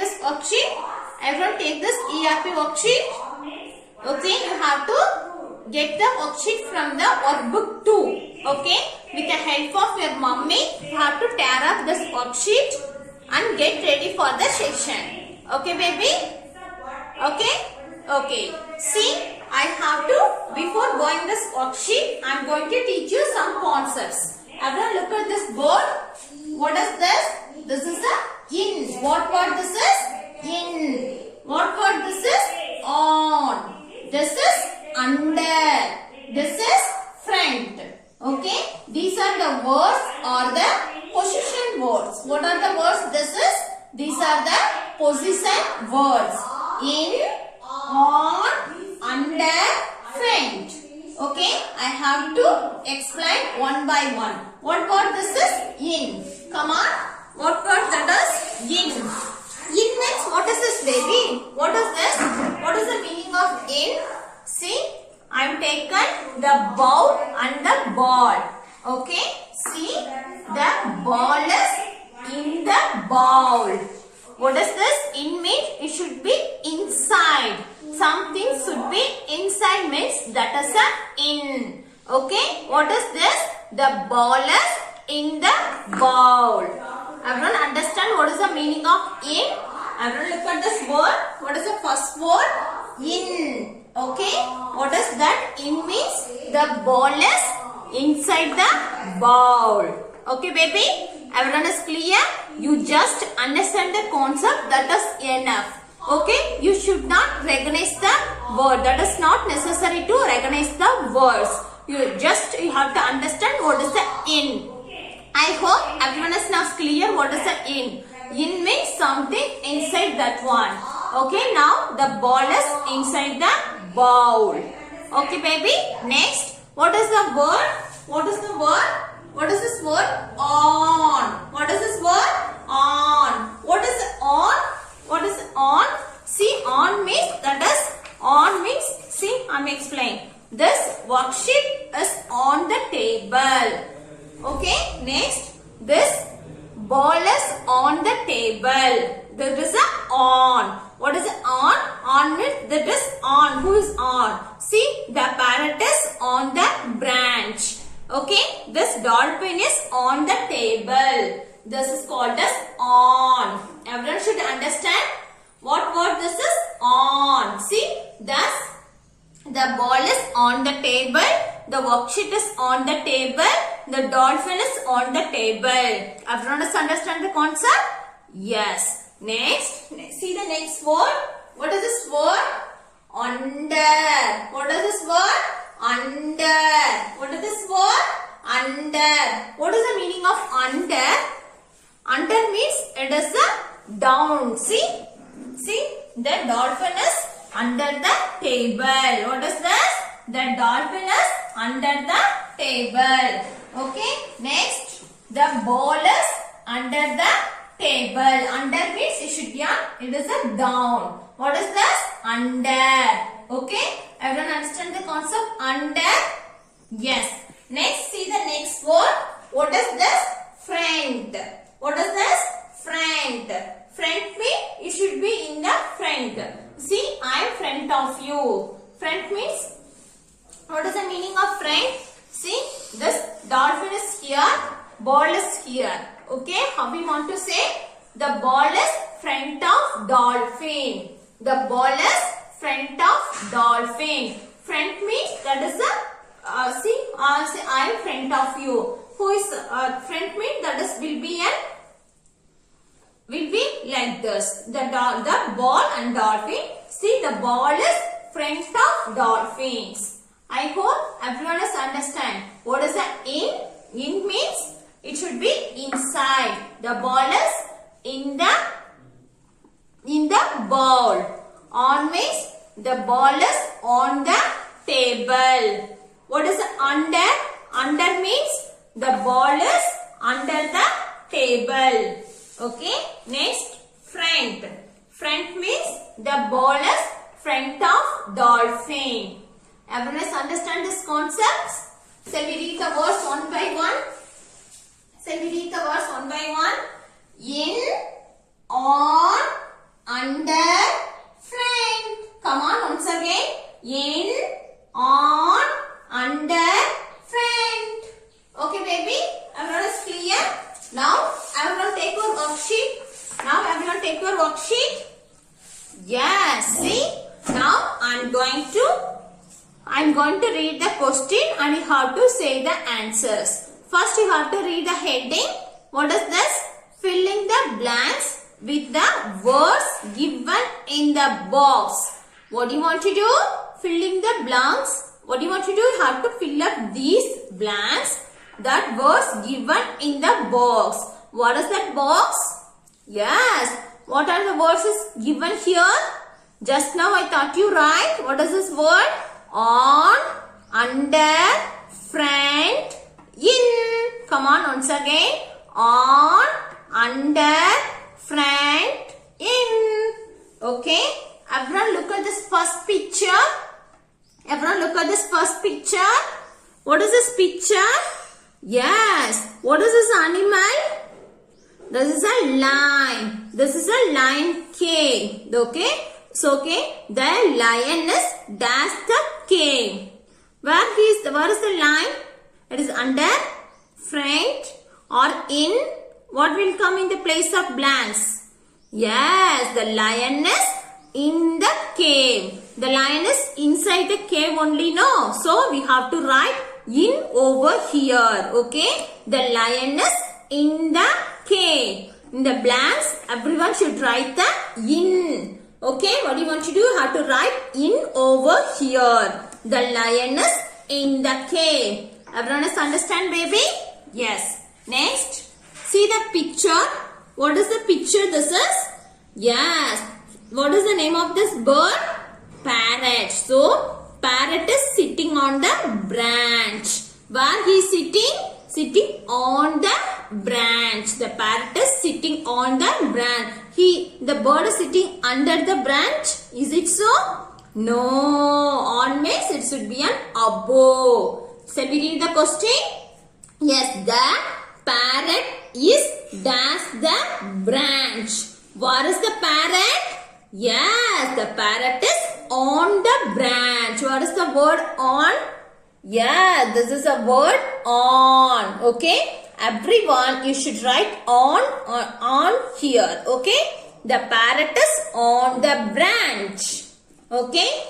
this worksheet. Everyone take this ERP worksheet. Okay, you have to get the worksheet from the workbook 2. Okay, with the help of your mummy, you have to tear up this worksheet and get ready for the session. Okay, baby? Okay? Okay. See, I have to, before going this worksheet, I am going to teach you some concepts. Everyone look at this board. What is this? This is a in. What word this is? In. What word this is? On. This is under. This is front. Okay. These are the words or the position words. What are the words? This is. These are the position words. In, on, under, front. Okay. I have to explain one by one. What word this is? In. Come on. What word that is? In. In means what is this, baby? What is this? What is the meaning of in? See, I have taken the bowl and the ball. Okay. See, the ball is in the bowl. What is this? In means it should be inside. Something should be inside means that is a in. Okay. What is this? The ball is in the bowl. Everyone understand what is the meaning of in? Everyone look at this word. What is the first word? In. Okay. What is that? In means the ball is inside the bowl. Okay, baby? Everyone is clear? You just understand the concept, that is enough. Okay? You should not recognize the word. That is not necessary to recognize the words. You have to understand what is the in. I hope everyone is now clear what is the in. In means something inside that one. Okay, now the ball is inside the bowl. Okay, baby? Next, what is the word? What is the word? What is this word? On. What is this word? On. What is on? What is on? See, on means, that is, on means, see, I am explaining. This worksheet is on the table. Okay, next, this ball is on the table. There is a on. What is on? On means that is on. Who is on? See, the parrot is on the branch. Okay, this dolphin is on the table. This is called as on. Everyone should understand what word this is? On. See, thus the ball is on the table. The worksheet is on the table. The dolphin is on the table. Everyone does understand the concept? Yes. Next, see the next word. What is this word? Under. What is this word? Under. What is this word? Under. What is the meaning of under? Under means it is a down. See? See? The dolphin is under the table. What is this? The dolphin is under the table. Okay. Next, the ball is under the table. Under means it should be on. It is a down. What is this? Under. Okay. Everyone understand the concept under? Yes. Next, see the next word. What is this? Front. What is this? Front. Front means it should be in the front. See, I am front of you. Front means, what is the meaning of front? See, this dolphin is here, ball is here. Okay, how we want to say? The ball is front of dolphin. The ball is front of dolphin. Front means that is a, say I am front of you. Who is front means that is will be like this. The ball and dolphin. See, the ball is front of dolphins. I hope everyone has understand. What is the in? In means it should be inside. The ball is in the bowl. On means the ball is on the table. What is under? Under means the ball is under the table. Okay. Next, front. Front means the ball is front of dolphin. Everyone has understand this concepts? Shall we read the words one by one? Shall we read the words one by one? In, on, worksheet? Yes, see? Now I'm going to read the question and you have to say the answers. First you have to read the heading. What is this? Filling the blanks with the words given in the box. What do you want to do? Filling the blanks. What do you want to do? You have to fill up these blanks that words given in the box. What is that box? Yes. What are the words is given here? Just now I taught you, right? What is this word? On, under, front, in. Come on once again. On, under, front, in. Okay. Everyone look at this first picture. Everyone look at this first picture. What is this picture? Yes. What is this animal? This is a lion. This is a lion cave. Okay. So the lion is dash the cave. Where is the lion? It is under, front or in. What will come in the place of blanks? Yes, the lion is in the cave. The lion is inside the cave only, no? So we have to write in over here. Okay. The lion is in the cave. In the blanks, everyone should write the in. Okay, what do you want to do? You have to write in over here. The lion is in the cave. Everyone is understand, baby? Yes. Next, see the picture. What is the picture this is? Yes. What is the name of this bird? Parrot. So, parrot is sitting on the branch. Where he is sitting? Sitting on the branch. The parrot is sitting on the branch. The bird is sitting under the branch. Is it so? No. On means it should be an above. So we read the question. Yes, the parrot is dash the branch. Where is the parrot? Yes, the parrot is on the branch. What is the word on? Yeah, this is a word on. Okay. Everyone, you should write on here. Okay. The parrot is on the branch. Okay.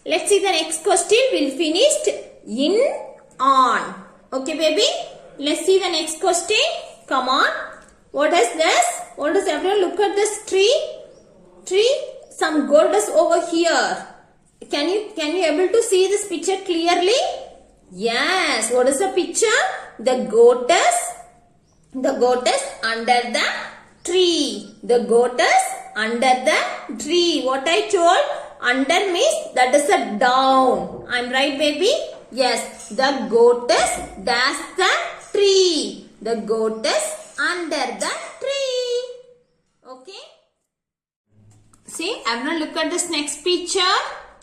Let's see the next question. We'll finish in, on. Okay, baby. Let's see the next question. Come on. What is this? What is everyone? Look at this tree. Some goat is over here. Can you able to see this picture clearly? Yes. What is the picture? The goat is under the tree. The goat is under the tree. What I told? Under means that is a down. I'm right, baby? Yes. The goat is dash the tree. The goat is under the tree. Okay. See, everyone look at this next picture.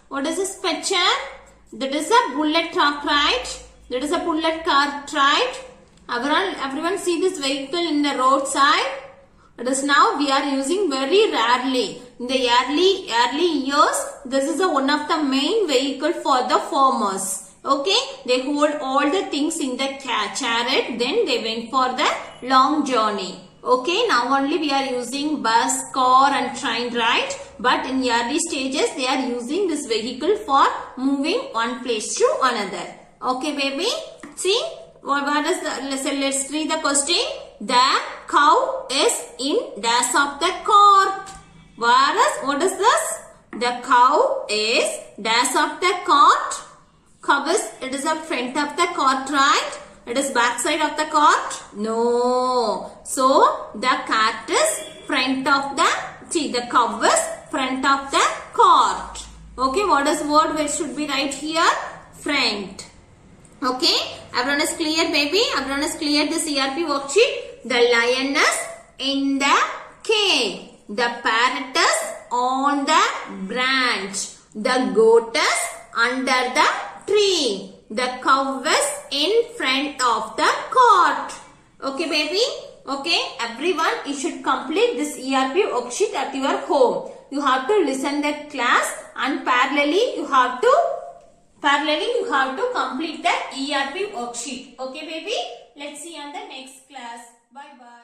What is this picture? That is a bullet truck, right? That is a bullet car, right? Everyone see this vehicle in the roadside. It is now we are using very rarely. In the early years, this is one of the main vehicle for the farmers. Okay, they hold all the things in the chariot. Then they went for the long journey. Okay, now only we are using bus, car and train, right? But in early stages, they are using this vehicle for moving one place to another. Okay, baby. See, what is the? Let's read the question. The cow is in dash of the cart. What is this? The cow is dash of the cart. Cow is, it is the front of the cart, right? It is back side of the cart? No. So, the cart is front of the cow is front of the cart. Okay, what is word which should be right here? Front. Okay, everyone is clear, baby? Everyone is clear this ERP worksheet? The lion is in the cave. The parrot is on the branch. The goat is under the tree. The cow is in front of the cart. Okay, baby? Okay, everyone, you should complete this ERP worksheet at your home. You have to listen the class and parallelly you have to complete the ERP worksheet. Okay, baby? Let's see on the next class. Bye-bye.